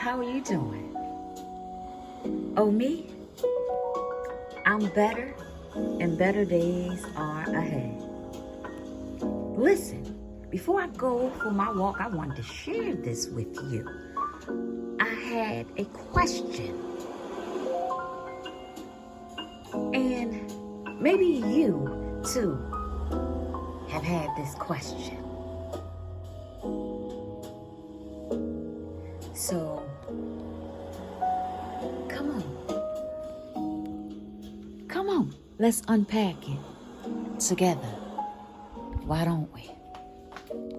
how are you doing? Oh, me? I'm better, and better days are ahead. Listen, before I go for my walk, I wanted to share this with you. I had a question, and maybe you too have had this question. So, come on, let's unpack it together. Why don't we?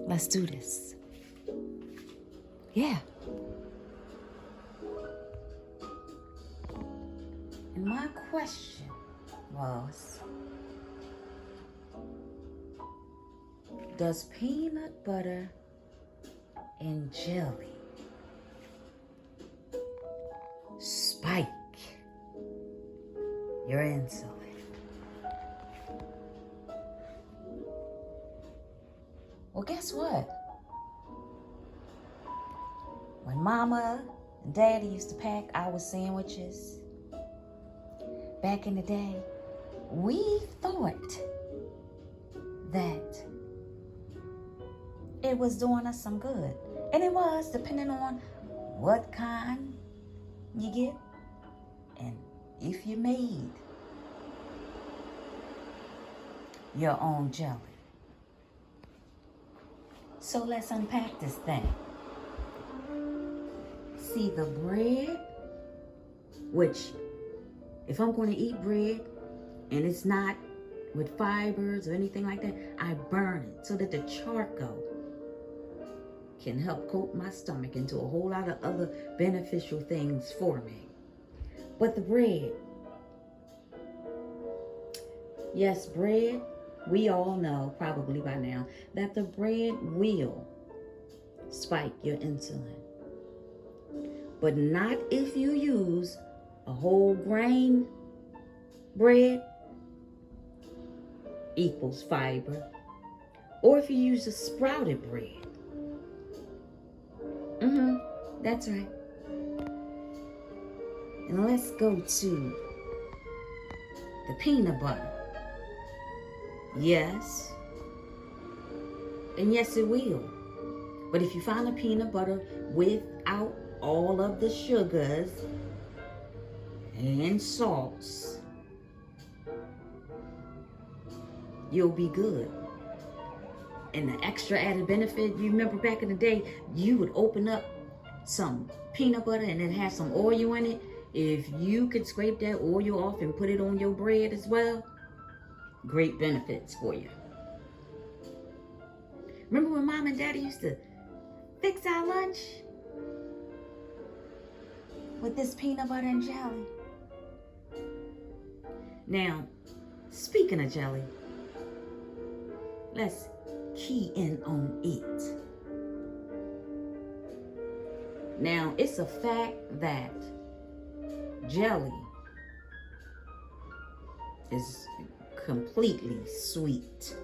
Let's do this. Yeah. And my question was, does peanut butter and jelly spike your insulin? Well, guess what? When Mama and Daddy used to pack our sandwiches back in the day, we thought that it was doing us some good. And it was, depending on what kind you get and if you made your own jelly. So let's unpack this thing. See, the bread, which if I'm going to eat bread and it's not with fibers or anything like that, I burn it so that the charcoal can help coat my stomach into a whole lot of other beneficial things for me. But the bread, yes, bread, we all know probably by now that the bread will spike your insulin. But not if you use a whole grain bread equals fiber, or if you use a sprouted bread. That's right. And let's go to the peanut butter. Yes. And yes, it will. But if you find a peanut butter without all of the sugars and salts, you'll be good. And the extra added benefit, you remember back in the day, you would open up some peanut butter and it had some oil in it. If you could scrape that oil off and put it on your bread as well, great benefits for you. Remember when Mom and Daddy used to fix our lunch with this peanut butter and jelly? Now, speaking of jelly, let's key in on it. Now, it's a fact that jelly is completely sweet.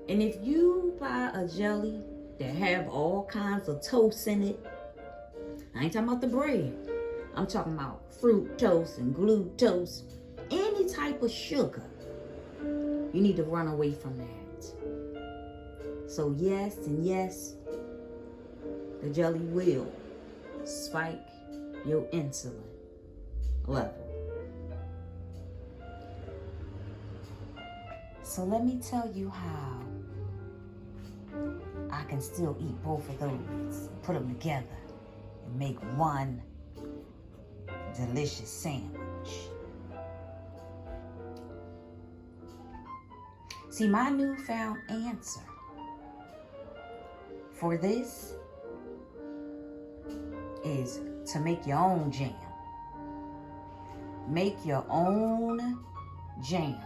And if you buy a jelly that have all kinds of toast in it, I ain't talking about the bread. I'm talking about fructose and glucose, any type of sugar. You need to run away from that. So yes, and yes, the jelly will spike your insulin level. So let me tell you how I can still eat both of those, put them together, and make one delicious sandwich. See, my newfound answer for this is to make your own jam. Make your own jam.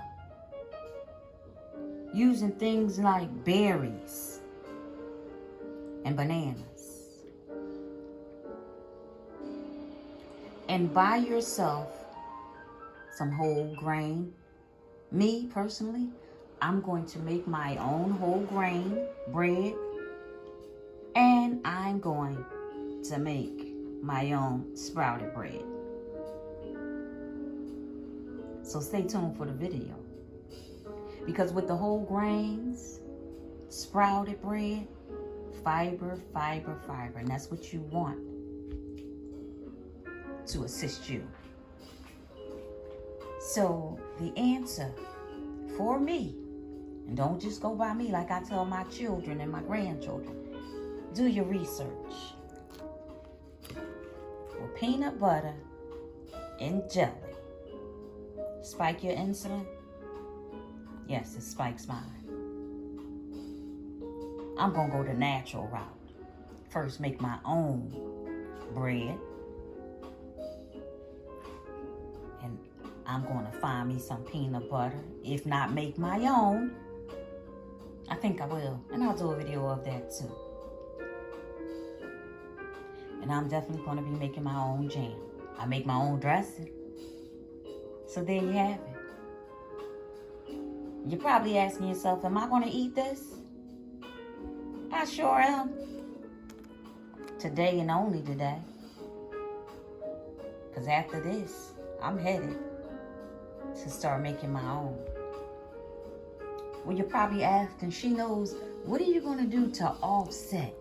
Using things like berries and bananas. And buy yourself some whole grain. Me, personally, I'm going to make my own whole grain bread And I'm going to make my own sprouted bread. So stay tuned for the video. Because with the whole grains, sprouted bread, fiber, fiber, fiber. And that's what you want to assist you. So the answer for me, and don't just go by me like I tell my children and my grandchildren, do your research. For peanut butter and jelly, spike your insulin? Yes, it spikes mine. I'm going to go the natural route. First, make my own bread. And I'm going to find me some peanut butter. If not, make my own. I think I will. And I'll do a video of that too. And I'm definitely going to be making my own jam. I make my own dressing. So there you have it. You're probably asking yourself, am I going to eat this? I sure am. Today and only today. Because after this, I'm headed to start making my own. Well, you're probably asking, she knows, what are you going to do to offset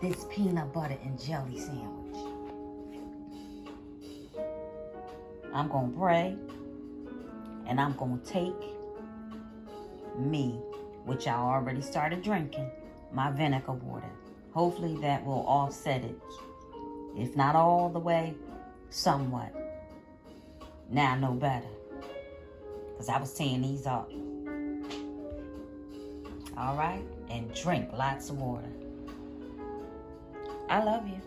this peanut butter and jelly sandwich? I'm going to pray, and I'm going to take me, which I already started drinking, my vinegar water. Hopefully that will offset it. If not all the way, somewhat. Now I know better. Because I was tearing these up. All right? And drink lots of water. I love you.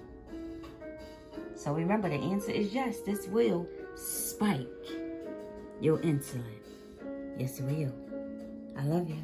So remember, the answer is yes. This will spike your insulin. Yes, it will. I love you.